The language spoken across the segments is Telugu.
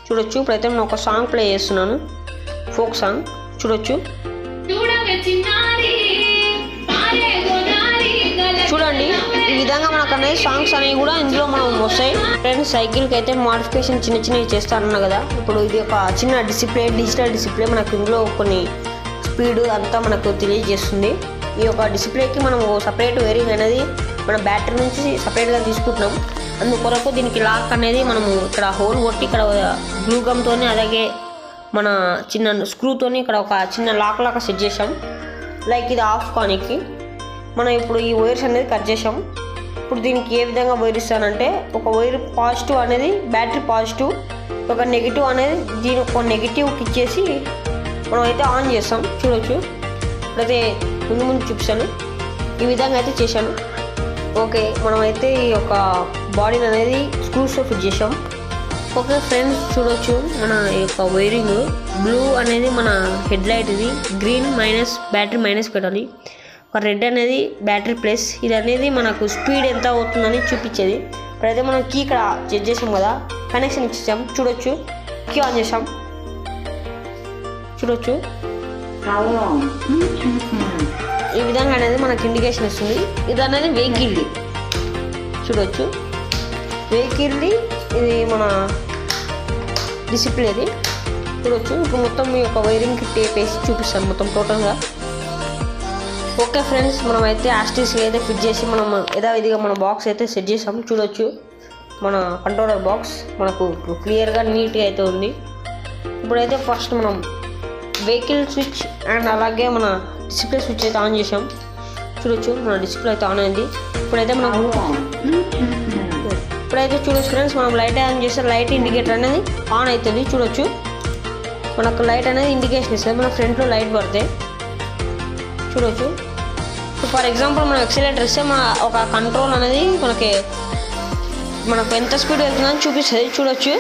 చూడొచ్చు. ఇప్పుడైతే నేను ఒక సాంగ్ ప్లే చేస్తున్నాను, ఫోక్ సాంగ్. చూడొచ్చు. చూడండి ఈ విధంగా మనకు అనేది సాంగ్స్ అనేవి కూడా ఇందులో మనం వస్తాయి. ఫ్రెండ్స్ సైకిల్కి అయితే మోడిఫికేషన్ చిన్న చిన్నవి చేస్తానన్నా కదా. ఇప్పుడు ఇది ఒక చిన్న డిస్ప్లే, డిజిటల్ డిస్ప్లే. మనకు ఇందులో కొన్ని స్పీడ్ అంతా మనకు తెలియజేస్తుంది. ఈ యొక్క డిస్ప్లేకి మనం సపరేట్ వైరింగ్ అనేది మన బ్యాటరీ నుంచి సపరేట్గా తీసుకుంటున్నాం. అందుకొరకు దీనికి లాక్ అనేది మనము ఇక్కడ హోల్ కొట్టి ఇక్కడ గ్లూ గమ్తో అలాగే మన చిన్న స్క్రూతోని ఇక్కడ ఒక చిన్న లాక్ లాగా సెట్ చేసాం. లైక్ ఇది ఆఫ్ కానికి మనం ఇప్పుడు ఈ వైర్స్ అనేది కట్ చేసాం. ఇప్పుడు దీనికి ఏ విధంగా వైర్ ఇస్తానంటే ఒక వైర్ పాజిటివ్ అనేది బ్యాటరీ పాజిటివ్, ఒక నెగిటివ్ అనేది దీని ఒక నెగిటివ్కి ఇచ్చేసి మనం అయితే ఆన్ చేస్తాం. చూడొచ్చు. ఇప్పుడైతే ముందు చూపిస్తాను. ఈ విధంగా అయితే చేశాను. ఓకే, మనమైతే ఈ యొక్క బాడీని అనేది స్క్రూస్తో ఫిట్ చేసాం. ఓకే ఫ్రెండ్స్ చూడొచ్చు. మన ఈ యొక్క వైరింగ్ బ్లూ అనేది మన హెడ్ లైట్, ఇది గ్రీన్ మైనస్ బ్యాటరీ మైనస్ పెట్టాలి, ఒక రెడ్ అనేది బ్యాటరీ ప్లస్. ఇది అనేది మనకు స్పీడ్ ఎంత అవుతుందని చూపించేది. ఇప్పుడైతే మనం కీ ఇక్కడ చెక్ చేసాం కదా, కనెక్షన్ ఇచ్చేసాం. చూడొచ్చు. కీ ఆన్ చేసాం. చూడొచ్చు ఈ విధంగా అనేది మనకు ఇండికేషన్ ఇస్తుంది. ఇది అనేది వెహికల్ది. చూడొచ్చు వెహికల్ది, ఇది మన డిస్ప్లేది. చూడొచ్చు. ఇప్పుడు మొత్తం మీ యొక్క వైరింగ్కి టేప్ వేసి చూపిస్తాను మొత్తం టోటల్గా. ఓకే ఫ్రెండ్స్, మనం అయితే యాస్టీస్కి అయితే ఫిట్ చేసి మనం యథావిధిగా మన బాక్స్ అయితే సెట్ చేసాం. చూడొచ్చు మన కంట్రోలర్ బాక్స్ మనకు క్లియర్గా నీట్గా అయితే ఉంది. ఇప్పుడైతే ఫస్ట్ మనం వెహికల్ స్విచ్ అండ్ అలాగే మన డిస్ప్లే స్విచ్ అయితే ఆన్ చేసాం. చూడొచ్చు మన డిస్ప్లే అయితే ఆన్ అయింది. ఇప్పుడైతే చూడొచ్చు ఫ్రెండ్స్, మనం లైట్ ఆన్ చేస్తే లైట్ ఇండికేటర్ అనేది ఆన్ అవుతుంది. చూడొచ్చు మనకు లైట్ అనేది ఇండికేషన్ ఇస్తుంది మన ఫ్రంట్లో లైట్ పడితే. చూడొచ్చు. ఫర్ ఎగ్జాంపుల్ మనం ఎక్సిలేటర్ ఇస్తే మన ఒక కంట్రోల్ అనేది మనకు ఎంత స్పీడ్ వెళ్తుందని చూపిస్తుంది. చూడొచ్చు.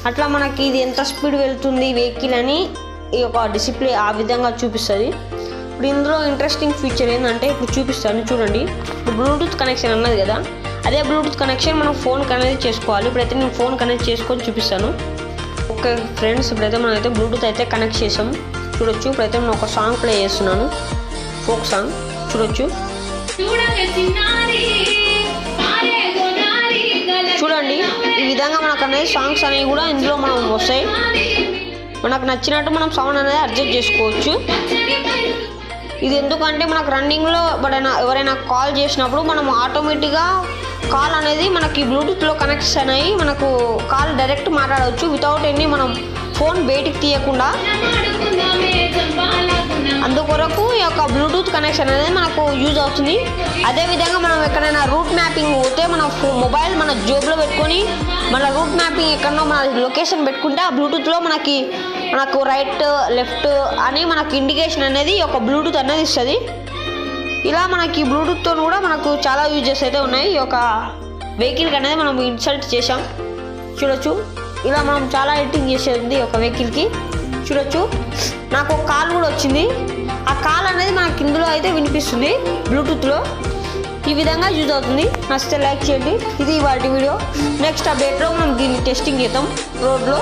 అట్లా మనకి ఇది ఎంత స్పీడ్ వెళ్తుంది వెహికల్ అని ఈ యొక్క డిస్ప్లే ఆ విధంగా చూపిస్తుంది. ఇప్పుడు ఇందులో ఇంట్రెస్టింగ్ ఫీచర్ ఏంటంటే ఇప్పుడు చూపిస్తాను. చూడండి, ఇప్పుడు బ్లూటూత్ కనెక్షన్ అన్నది కదా, అదే బ్లూటూత్ కనెక్షన్ మనం ఫోన్ కనెక్ట్ చేసుకోవాలి. ఇప్పుడైతే నేను ఫోన్ కనెక్ట్ చేసుకొని చూపిస్తాను. ఓకే ఫ్రెండ్స్, ఇప్పుడైతే మనం అయితే బ్లూటూత్ అయితే కనెక్ట్ చేసాం. చూడొచ్చు. ఇప్పుడైతే నేను ఒక సాంగ్ ప్లే చేస్తున్నాను, ఫోక్ సాంగ్. చూడొచ్చు. చూడండి ఈ విధంగా మనకు అనేది సాంగ్స్ అనేవి కూడా ఇందులో మనం వస్తాయి. మనకు నచ్చినట్టు మనం సౌండ్ అనేది అడ్జస్ట్ చేసుకోవచ్చు. ఇది ఎందుకంటే మనకు రన్నింగ్లో ఎవరైనా కాల్ చేసినప్పుడు మనం ఆటోమేటిక్గా కాల్ అనేది మనకి బ్లూటూత్లో కనెక్షన్ అయ్యి మనకు కాల్ డైరెక్ట్ మాట్లాడవచ్చు వితౌట్ ఎనీ మనం ఫోన్ బయటికి తీయకుండా. అందుకొరకు ఈ యొక్క బ్లూటూత్ కనెక్షన్ అనేది మనకు యూజ్ అవుతుంది. అదేవిధంగా మనం ఎక్కడైనా రూట్ మ్యాపింగ్ పోతే మన మొబైల్ మన జోబులో పెట్టుకొని మన రూట్ మ్యాపింగ్ ఎక్కడో మన లొకేషన్ పెట్టుకుంటే ఆ బ్లూటూత్లో మనకు రైట్ లెఫ్ట్ అని మనకు ఇండికేషన్ అనేది ఒక బ్లూటూత్ అనేది ఇస్తుంది. ఇలా మనకి బ్లూటూత్తో కూడా మనకు చాలా యూజెస్ అయితే ఉన్నాయి. ఈ యొక్క వెహికల్కి అనేది మనం ఇన్సర్ట్ చేసాం. చూడొచ్చు. ఇలా మనం చాలా ఎడిటింగ్ చేసేది ఒక వెహికల్కి. చూడొచ్చు. నాకు ఒక కాల్ కూడా వచ్చింది. ఆ కాల్ అనేది మనకి ఇందులో అయితే వినిపిస్తుంది బ్లూటూత్లో. ఈ విధంగా యూజ్ అవుతుంది. నచ్చితే లైక్ చేయండి. ఇది ఇవాళ వీడియో. నెక్స్ట్ అప్డేట్లో మనం దీన్ని టెస్టింగ్ చేద్దాం రోడ్లో.